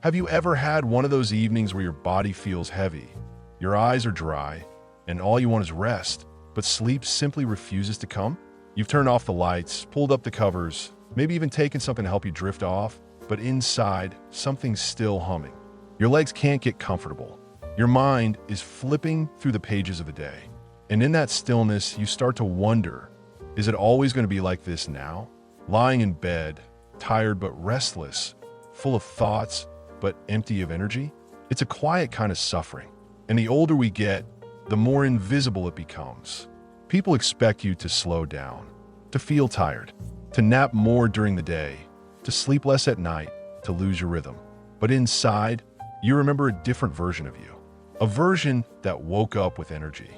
Have you ever had one of those evenings where your body feels heavy, your eyes are dry, and all you want is rest, but sleep simply refuses to come? You've turned off the lights, pulled up the covers, maybe even taken something to help you drift off, but inside, something's still humming. Your legs can't get comfortable. Your mind is flipping through the pages of the day. And in that stillness, you start to wonder, is it always going to be like this now? Lying in bed, tired but restless, full of thoughts but empty of energy? It's a quiet kind of suffering. And the older we get, the more invisible it becomes. People expect you to slow down, to feel tired, to nap more during the day, to sleep less at night, to lose your rhythm. But inside, you remember a different version of you. A version that woke up with energy,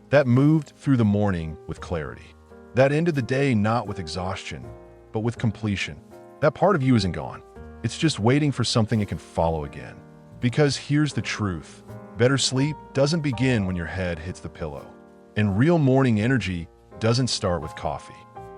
that moved through the morning with clarity, that ended the day not with exhaustion, but with completion. That part of you isn't gone. It's just waiting for something it can follow again. Because here's the truth. Better sleep doesn't begin when your head hits the pillow. And real morning energy doesn't start with coffee.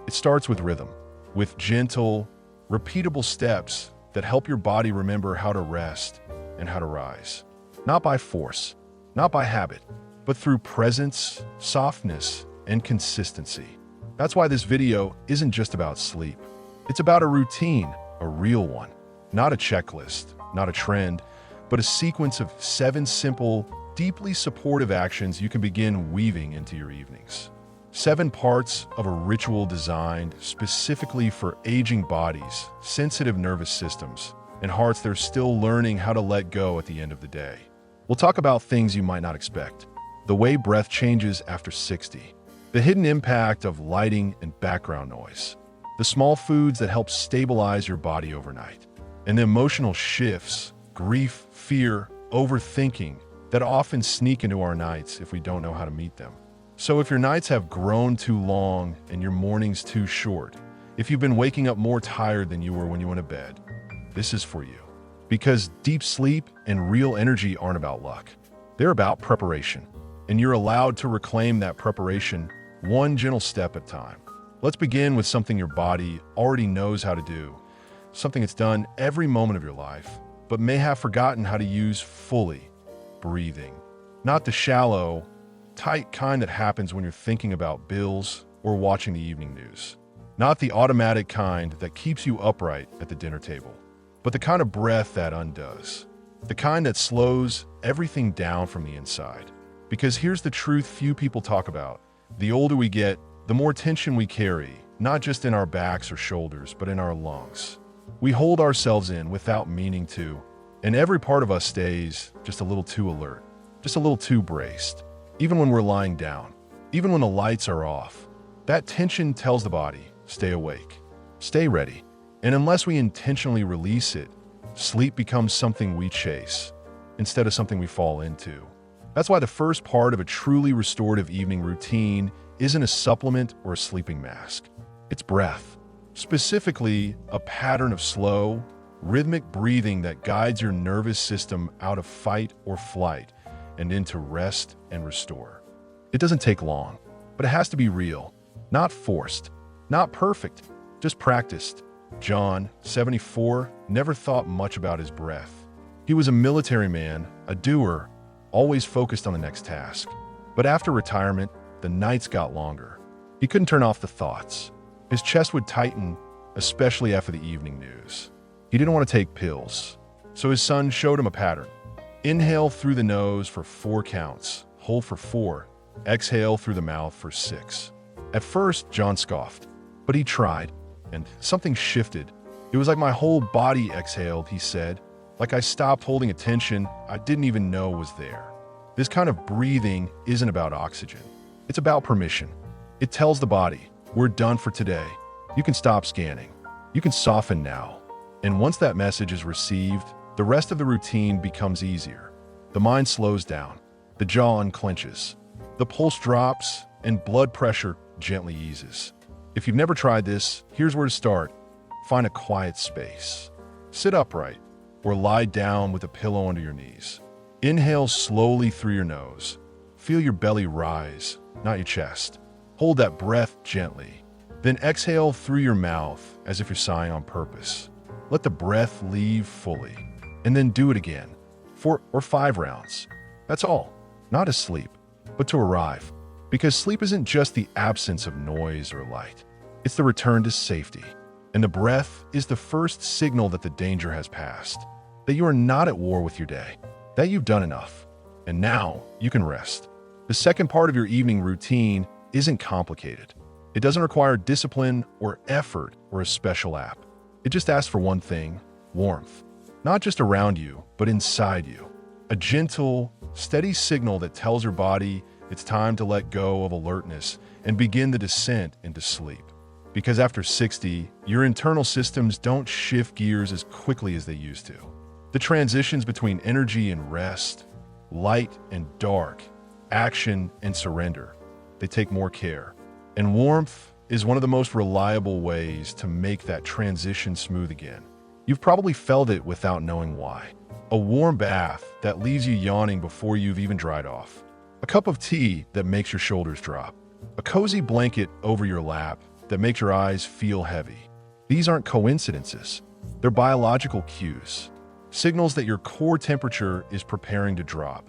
It starts with rhythm, with gentle, repeatable steps that help your body remember how to rest and how to rise. Not by force, not by habit, but through presence, softness, and consistency. That's why this video isn't just about sleep. It's about a routine, a real one. Not a checklist, not a trend, but a sequence of 7 simple, deeply supportive actions you can begin weaving into your evenings. 7 parts of a ritual designed specifically for aging bodies, sensitive nervous systems, and hearts that are still learning how to let go at the end of the day. We'll talk about things you might not expect. The way breath changes after 60. The hidden impact of lighting and background noise. The small foods that help stabilize your body overnight. And the emotional shifts, grief, fear, overthinking, that often sneak into our nights if we don't know how to meet them. So if your nights have grown too long and your mornings too short, if you've been waking up more tired than you were when you went to bed, this is for you. Because deep sleep and real energy aren't about luck. They're about preparation. And you're allowed to reclaim that preparation one gentle step at a time. Let's begin with something your body already knows how to do. Something it's done every moment of your life, but may have forgotten how to use fully. Breathing. Not the shallow, tight kind that happens when you're thinking about bills or watching the evening news. Not the automatic kind that keeps you upright at the dinner table, but the kind of breath that undoes. The kind that slows everything down from the inside. Because here's the truth few people talk about. The older we get, the more tension we carry, not just in our backs or shoulders, but in our lungs. We hold ourselves in without meaning to, and every part of us stays just a little too alert, just a little too braced. Even when we're lying down, even when the lights are off, that tension tells the body, stay awake, stay ready. And unless we intentionally release it, sleep becomes something we chase instead of something we fall into. That's why the first part of a truly restorative evening routine isn't a supplement or a sleeping mask. It's breath. Specifically, a pattern of slow, rhythmic breathing that guides your nervous system out of fight or flight and into rest and restore. It doesn't take long, but it has to be real, not forced, not perfect, just practiced. John, 74, never thought much about his breath. He was a military man, a doer, always focused on the next task. But after retirement, the nights got longer. He couldn't turn off the thoughts. His chest would tighten, especially after the evening news. He didn't want to take pills, so his son showed him a pattern. Inhale through the nose for 4 counts, hold for 4, exhale through the mouth for 6. At first, John scoffed, but he tried, and something shifted. It was like my whole body exhaled, he said, like I stopped holding attention I didn't even know was there. This kind of breathing isn't about oxygen. It's about permission. It tells the body, we're done for today. You can stop scanning. You can soften now. And once that message is received, the rest of the routine becomes easier. The mind slows down. The jaw unclenches. The pulse drops, and blood pressure gently eases. If you've never tried this, here's where to start. Find a quiet space. Sit upright, or lie down with a pillow under your knees. Inhale slowly through your nose. Feel your belly rise, not your chest. Hold that breath gently. Then exhale through your mouth as if you're sighing on purpose. Let the breath leave fully. and then do it again, 4 or 5 rounds. That's all. Not to sleep, but to arrive. Because sleep isn't just the absence of noise or light. It's the return to safety. And the breath is the first signal that the danger has passed, that you are not at war with your day, that you've done enough, and now you can rest. The second part of your evening routine isn't complicated. It doesn't require discipline or effort or a special app. It just asks for one thing: warmth. Not just around you, but inside you. A gentle, steady signal that tells your body it's time to let go of alertness and begin the descent into sleep. Because after 60, your internal systems don't shift gears as quickly as they used to. The transitions between energy and rest, light and dark, action and surrender, they take more care. And warmth is one of the most reliable ways to make that transition smooth again. You've probably felt it without knowing why. A warm bath that leaves you yawning before you've even dried off. A cup of tea that makes your shoulders drop. A cozy blanket over your lap that makes your eyes feel heavy. These aren't coincidences. They're biological cues. Signals that your core temperature is preparing to drop.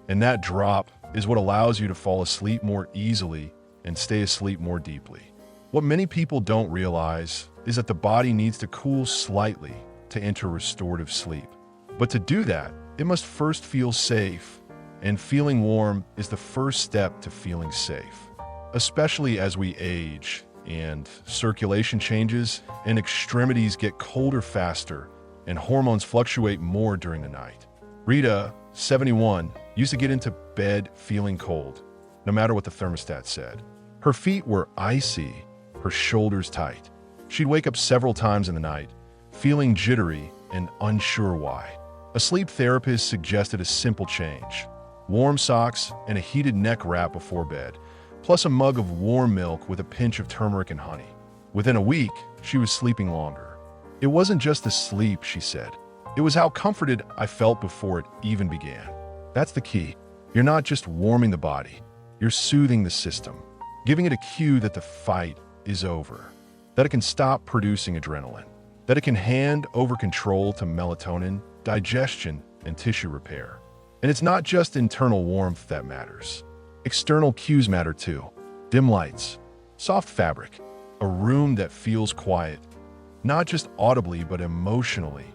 And that drop is what allows you to fall asleep more easily and stay asleep more deeply. What many people don't realize is that the body needs to cool slightly to enter restorative sleep. But to do that, it must first feel safe, and feeling warm is the first step to feeling safe. Especially as we age and circulation changes and extremities get colder faster and hormones fluctuate more during the night. Rita, 71, used to get into bed feeling cold, no matter what the thermostat said. Her feet were icy, her shoulders tight. She'd wake up several times in the night, feeling jittery and unsure why. A sleep therapist suggested a simple change: warm socks and a heated neck wrap before bed, plus a mug of warm milk with a pinch of turmeric and honey. Within a week, she was sleeping longer. It wasn't just the sleep, she said. It was how comforted I felt before it even began. That's the key. You're not just warming the body, you're soothing the system, giving it a cue that the fight is over, that it can stop producing adrenaline, that it can hand over control to melatonin, digestion, and tissue repair. And it's not just internal warmth that matters. External cues matter too. Dim lights, soft fabric, a room that feels quiet, not just audibly but emotionally.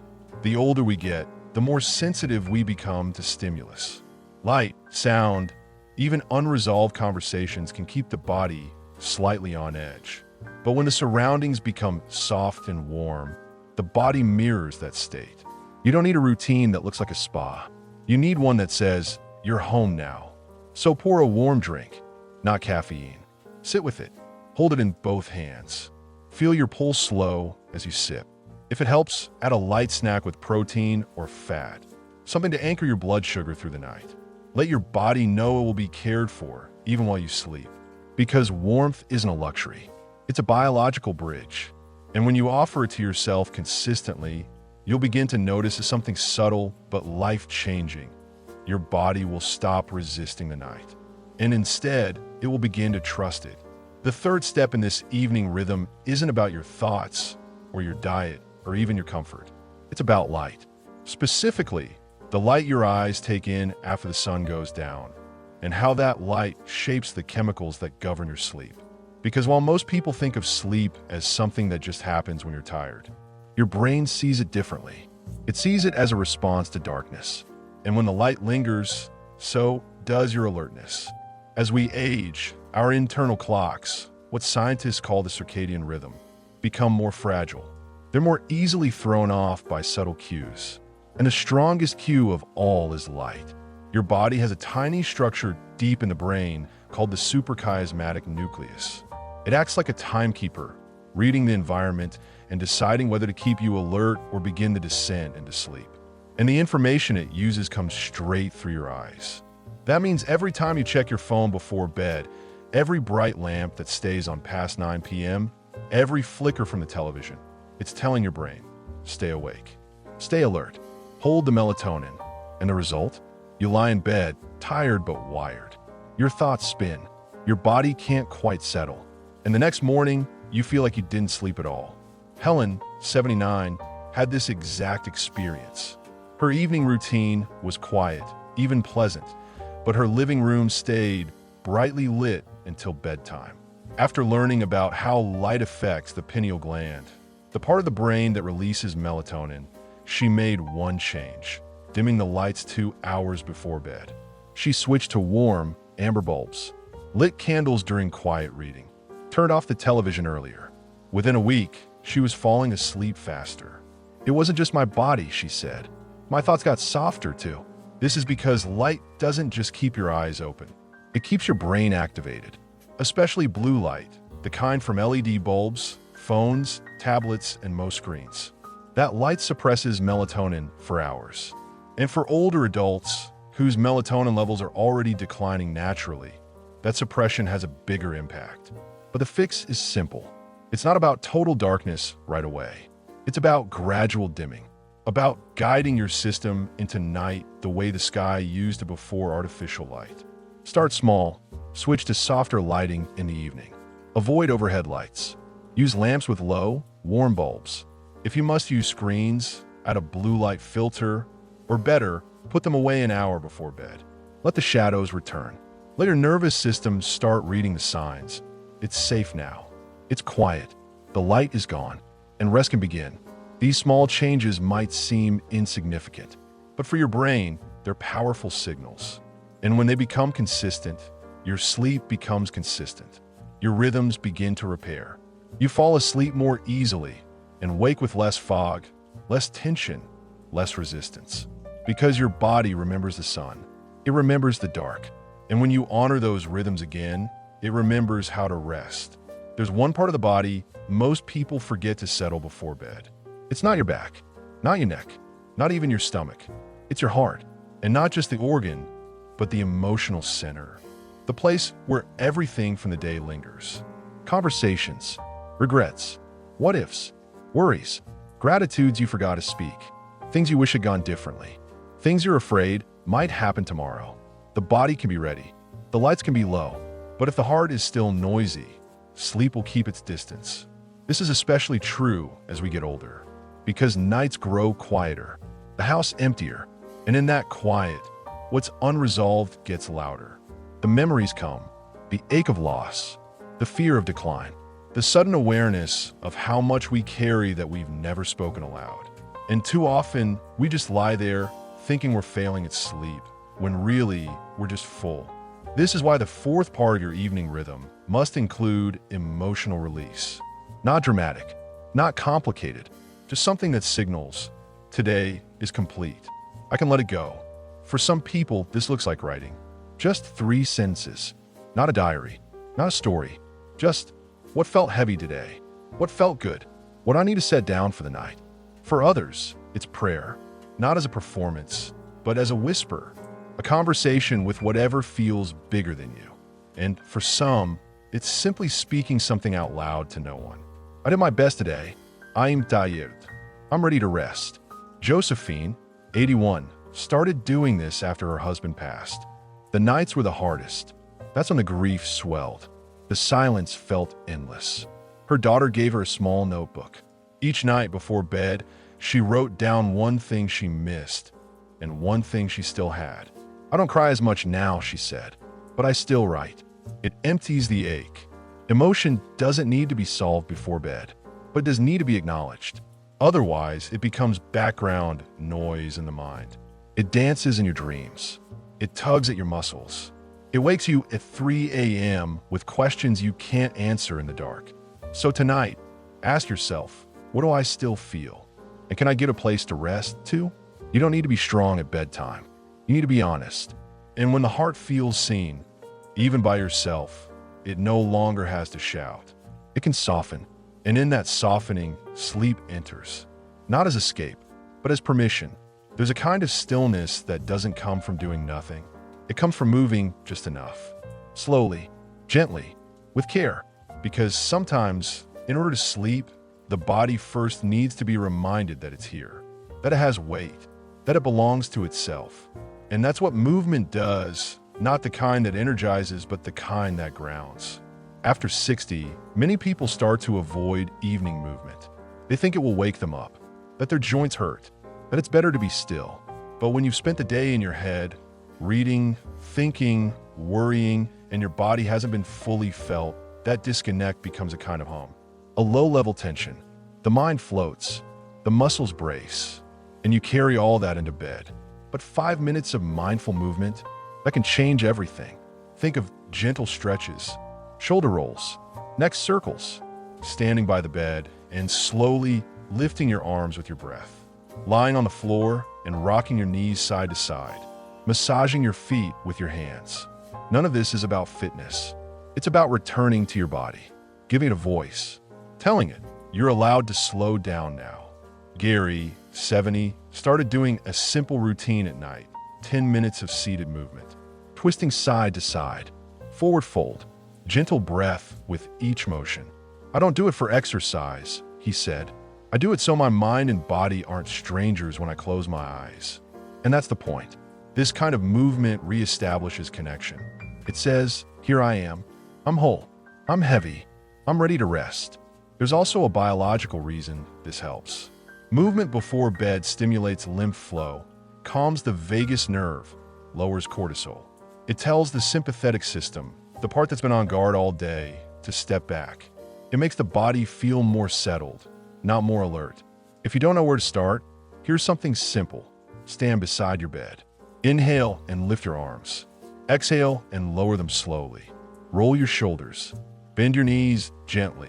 The older we get, the more sensitive we become to stimulus. Light, sound, even unresolved conversations can keep the body slightly on edge. But when the surroundings become soft and warm, the body mirrors that state. You don't need a routine that looks like a spa. You need one that says, "You're home now." So pour a warm drink, not caffeine. Sit with it. Hold it in both hands. Feel your pulse slow as you sip. If it helps, add a light snack with protein or fat, something to anchor your blood sugar through the night. Let your body know it will be cared for, even while you sleep. Because warmth isn't a luxury. It's a biological bridge. And when you offer it to yourself consistently, you'll begin to notice something subtle but life-changing. Your body will stop resisting the night. And instead, it will begin to trust it. The third step in this evening rhythm isn't about your thoughts or your diet or even your comfort. It's about light. Specifically, the light your eyes take in after the sun goes down, and how that light shapes the chemicals that govern your sleep. Because while most people think of sleep as something that just happens when you're tired, your brain sees it differently. It sees it as a response to darkness. And when the light lingers, so does your alertness. As we age, our internal clocks, what scientists call the circadian rhythm, become more fragile. They're more easily thrown off by subtle cues. And the strongest cue of all is light. Your body has a tiny structure deep in the brain called the suprachiasmatic nucleus. It acts like a timekeeper, reading the environment and deciding whether to keep you alert or begin the descent into sleep. And the information it uses comes straight through your eyes. That means every time you check your phone before bed, every bright lamp that stays on past 9 p.m., every flicker from the television, it's telling your brain, stay awake, stay alert, hold the melatonin. And the result? You lie in bed, tired but wired. Your thoughts spin. Your body can't quite settle. And the next morning, you feel like you didn't sleep at all. Helen, 79, had this exact experience. Her evening routine was quiet, even pleasant, but her living room stayed brightly lit until bedtime. After learning about how light affects the pineal gland, the part of the brain that releases melatonin, she made one change, dimming the lights 2 hours before bed. She switched to warm, amber bulbs, lit candles during quiet reading, turned off the television earlier. Within a week, she was falling asleep faster. It wasn't just my body, she said. My thoughts got softer too. This is because light doesn't just keep your eyes open. It keeps your brain activated, especially blue light, the kind from LED bulbs, phones, tablets, and most screens. That light suppresses melatonin for hours. And for older adults whose melatonin levels are already declining naturally, that suppression has a bigger impact. But the fix is simple. It's not about total darkness right away. It's about gradual dimming, about guiding your system into night the way the sky used to before artificial light. Start small, switch to softer lighting in the evening. Avoid overhead lights. Use lamps with low, warm bulbs. If you must use screens, add a blue light filter, or better, put them away an hour before bed. Let the shadows return. Let your nervous system start reading the signs. It's safe now. It's quiet. The light is gone, and rest can begin. These small changes might seem insignificant, but for your brain, they're powerful signals. And when they become consistent, your sleep becomes consistent. Your rhythms begin to repair. You fall asleep more easily and wake with less fog, less tension, less resistance. Because your body remembers the sun. It remembers the dark. And when you honor those rhythms again, it remembers how to rest. There's one part of the body most people forget to settle before bed. It's not your back, not your neck, not even your stomach. It's your heart. And not just the organ, but the emotional center. The place where everything from the day lingers. Conversations, regrets, what ifs, worries, gratitudes you forgot to speak, things you wish had gone differently, things you're afraid might happen tomorrow. The body can be ready, the lights can be low, but if the heart is still noisy, sleep will keep its distance. This is especially true as we get older, because nights grow quieter, the house emptier, and in that quiet, what's unresolved gets louder. The memories come, the ache of loss, the fear of decline, the sudden awareness of how much we carry that we've never spoken aloud. And too often, we just lie there thinking we're failing at sleep, when really, we're just full. This is why the fourth part of your evening rhythm must include emotional release. Not dramatic, not complicated, just something that signals, today is complete. I can let it go. For some people, this looks like writing. Just 3 sentences, not a diary, not a story, just what felt heavy today, what felt good, what I need to set down for the night. For others, it's prayer, not as a performance, but as a whisper, a conversation with whatever feels bigger than you. And for some, it's simply speaking something out loud to no one. I did my best today. I'm tired. I'm ready to rest. Josephine, 81, started doing this after her husband passed. The nights were the hardest. That's when the grief swelled. The silence felt endless. Her daughter gave her a small notebook. Each night before bed, she wrote down one thing she missed and one thing she still had. I don't cry as much now, she said, but I still write. It empties the ache. Emotion doesn't need to be solved before bed, but it does need to be acknowledged. Otherwise, it becomes background noise in the mind. It dances in your dreams. It tugs at your muscles. It wakes you at 3 a.m. with questions you can't answer in the dark. So tonight, ask yourself, what do I still feel? And can I get a place to rest too? You don't need to be strong at bedtime. You need to be honest. And when the heart feels seen, even by yourself, it no longer has to shout. It can soften. And in that softening, sleep enters. Not as escape, but as permission. There's a kind of stillness that doesn't come from doing nothing. It comes from moving just enough. Slowly, gently, with care. Because sometimes, in order to sleep, the body first needs to be reminded that it's here, that it has weight, that it belongs to itself. And that's what movement does, not the kind that energizes, but the kind that grounds. After 60, many people start to avoid evening movement. They think it will wake them up, that their joints hurt, that it's better to be still. But when you've spent the day in your head, reading, thinking, worrying, and your body hasn't been fully felt, that disconnect becomes a kind of hum. A low-level tension. The mind floats, the muscles brace, and you carry all that into bed. But 5 minutes of mindful movement, that can change everything. Think of gentle stretches, shoulder rolls, neck circles, standing by the bed and slowly lifting your arms with your breath, lying on the floor and rocking your knees side to side, massaging your feet with your hands. None of this is about fitness. It's about returning to your body, giving it a voice, telling it, you're allowed to slow down now. Gary, 70, started doing a simple routine at night, 10 minutes of seated movement, twisting side to side, forward fold, gentle breath with each motion. I don't do it for exercise, he said. I do it so my mind and body aren't strangers when I close my eyes. And that's the point. This kind of movement reestablishes connection. It says, here I am. I'm whole. I'm heavy. I'm ready to rest. There's also a biological reason this helps. Movement before bed stimulates lymph flow, calms the vagus nerve, lowers cortisol. It tells the sympathetic system, the part that's been on guard all day, to step back. It makes the body feel more settled, not more alert. If you don't know where to start, here's something simple. Stand beside your bed. Inhale and lift your arms. Exhale and lower them slowly. Roll your shoulders. Bend your knees gently,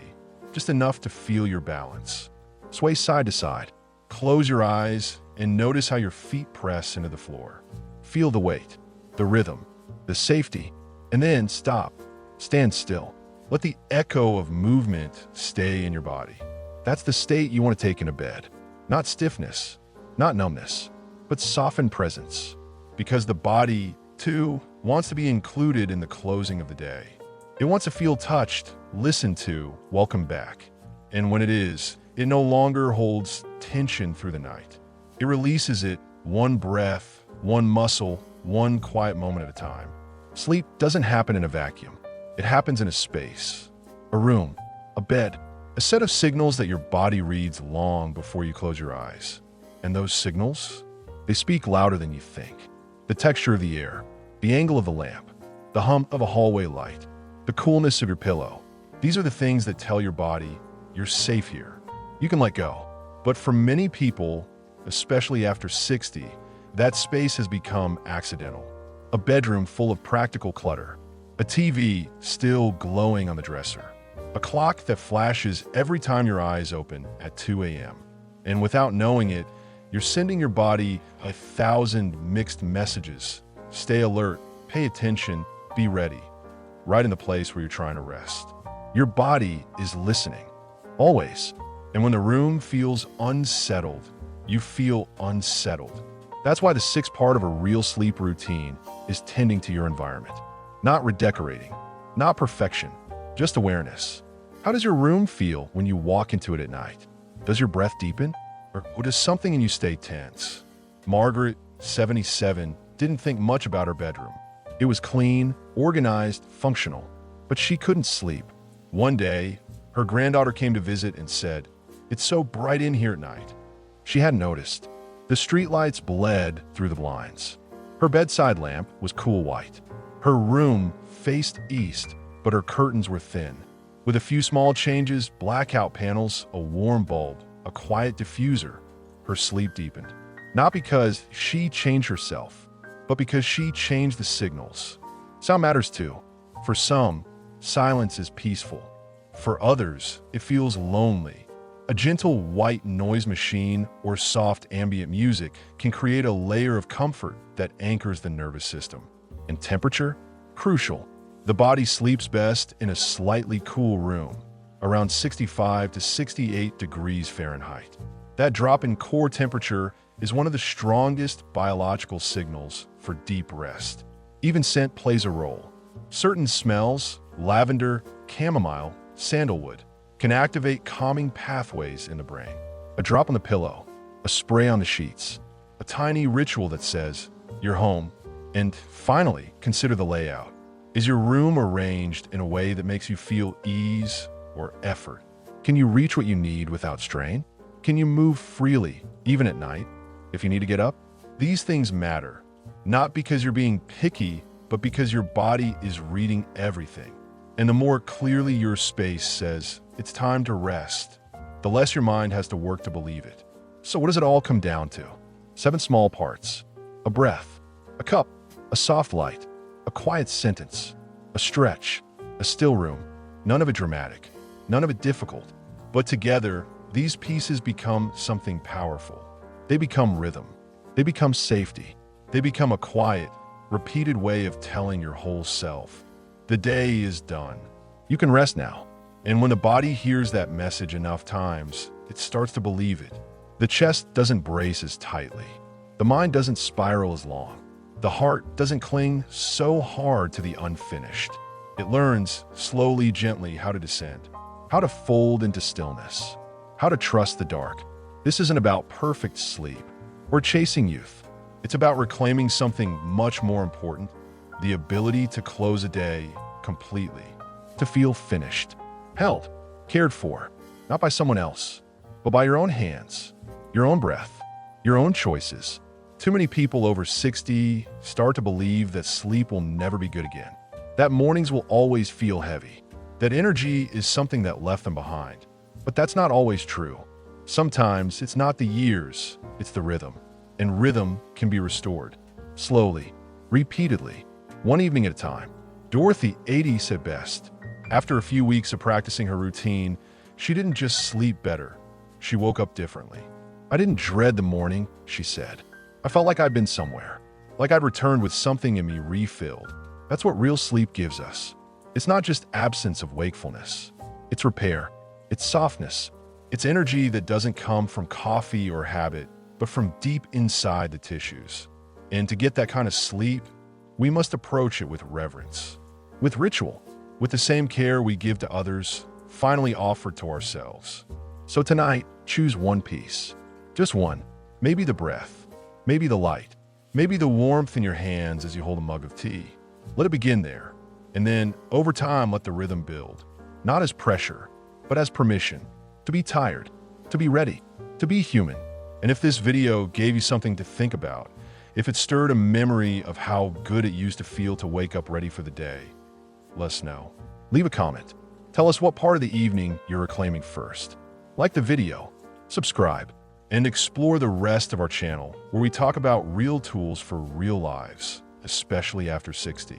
just enough to feel your balance. Sway side to side. Close your eyes and notice how your feet press into the floor. Feel the weight, the rhythm, the safety, and then stop. Stand still. Let the echo of movement stay in your body. That's the state you want to take into bed. Not stiffness, not numbness, but softened presence. Because the body, too, wants to be included in the closing of the day. It wants to feel touched, listened to, welcomed back. And when it is, it no longer holds tension through the night. It releases it one breath, one muscle, one quiet moment at a time. Sleep doesn't happen in a vacuum. It happens in a space, a room, a bed, a set of signals that your body reads long before you close your eyes. And those signals, they speak louder than you think. The texture of the air, the angle of the lamp, the hum of a hallway light, the coolness of your pillow. These are the things that tell your body, you're safe here. You can let go. But for many people, especially after 60, that space has become accidental. A bedroom full of practical clutter, a TV still glowing on the dresser, a clock that flashes every time your eyes open at 2 a.m. And without knowing it, you're sending your body 1,000 mixed messages. Stay alert, pay attention, be ready. Right in the place where you're trying to rest. Your body is listening, always. And when the room feels unsettled, you feel unsettled. That's why the sixth part of a real sleep routine is tending to your environment. Not redecorating, not perfection, just awareness. How does your room feel when you walk into it at night? Does your breath deepen? Or does something in you stay tense? Margaret, 77, didn't think much about her bedroom. It was clean, organized, functional, but she couldn't sleep. One day, her granddaughter came to visit and said, "It's so bright in here at night." She hadn't noticed. The streetlights bled through the blinds. Her bedside lamp was cool white. Her room faced east, but her curtains were thin. With a few small changes, blackout panels, a warm bulb, a quiet diffuser, her sleep deepened. Not because she changed herself, but because she changed the signals. Sound matters too. For some, silence is peaceful. For others, it feels lonely. A gentle white noise machine or soft ambient music can create a layer of comfort that anchors the nervous system. And temperature? Crucial. The body sleeps best in a slightly cool room, around 65 to 68 degrees Fahrenheit. That drop in core temperature is one of the strongest biological signals for deep rest. Even scent plays a role. Certain smells, lavender, chamomile, sandalwood, can activate calming pathways in the brain. A drop on the pillow, a spray on the sheets, a tiny ritual that says, "You're home." And finally, consider the layout. Is your room arranged in a way that makes you feel ease or effort? Can you reach what you need without strain? Can you move freely, even at night? If you need to get up, These things matter, not because you're being picky, but because your body is reading everything. And the more clearly your space says, it's time to rest, the less your mind has to work to believe it. So what does it all come down to? 7 small parts. A breath, a cup, a soft light, a quiet sentence, a stretch, a still room. None of it dramatic, none of it difficult. But together, these pieces become something powerful. They become rhythm. They become safety. They become a quiet, repeated way of telling your whole self, the day is done. You can rest now. And when the body hears that message enough times, it starts to believe it. The chest doesn't brace as tightly. The mind doesn't spiral as long. The heart doesn't cling so hard to the unfinished. It learns, slowly, gently, how to descend, how to fold into stillness, how to trust the dark. This isn't about perfect sleep or chasing youth. It's about reclaiming something much more important, the ability to close a day completely, to feel finished, held, cared for, not by someone else, but by your own hands, your own breath, your own choices. Too many people over 60 start to believe that sleep will never be good again, that mornings will always feel heavy, that energy is something that left them behind. But that's not always true. Sometimes it's not the years, it's the rhythm. And rhythm can be restored, slowly, repeatedly, one evening at a time. Dorothy, 80, said best. After a few weeks of practicing her routine, she didn't just sleep better, she woke up differently. I didn't dread the morning, she said. I felt like I'd been somewhere, like I'd returned with something in me refilled. That's what real sleep gives us. It's not just absence of wakefulness. It's repair. It's softness. It's energy that doesn't come from coffee or habit, but from deep inside the tissues. And to get that kind of sleep, we must approach it with reverence, with ritual, with the same care we give to others, finally offered to ourselves. So tonight, choose one piece. Just one. Maybe the breath. Maybe the light. Maybe the warmth in your hands as you hold a mug of tea. Let it begin there. And then, over time, let the rhythm build. Not as pressure, but as permission. To be tired. To be ready. To be human. And if this video gave you something to think about, if it stirred a memory of how good it used to feel to wake up ready for the day, let us know. Leave a comment. Tell us what part of the evening you're reclaiming first. Like the video, subscribe, and explore the rest of our channel where we talk about real tools for real lives, especially after 60.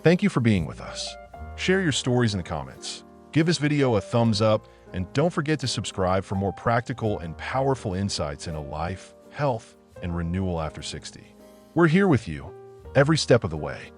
Thank you for being with us. Share your stories in the comments. Give this video a thumbs up, and don't forget to subscribe for more practical and powerful insights into life, health, and renewal after 60. We're here with you every step of the way.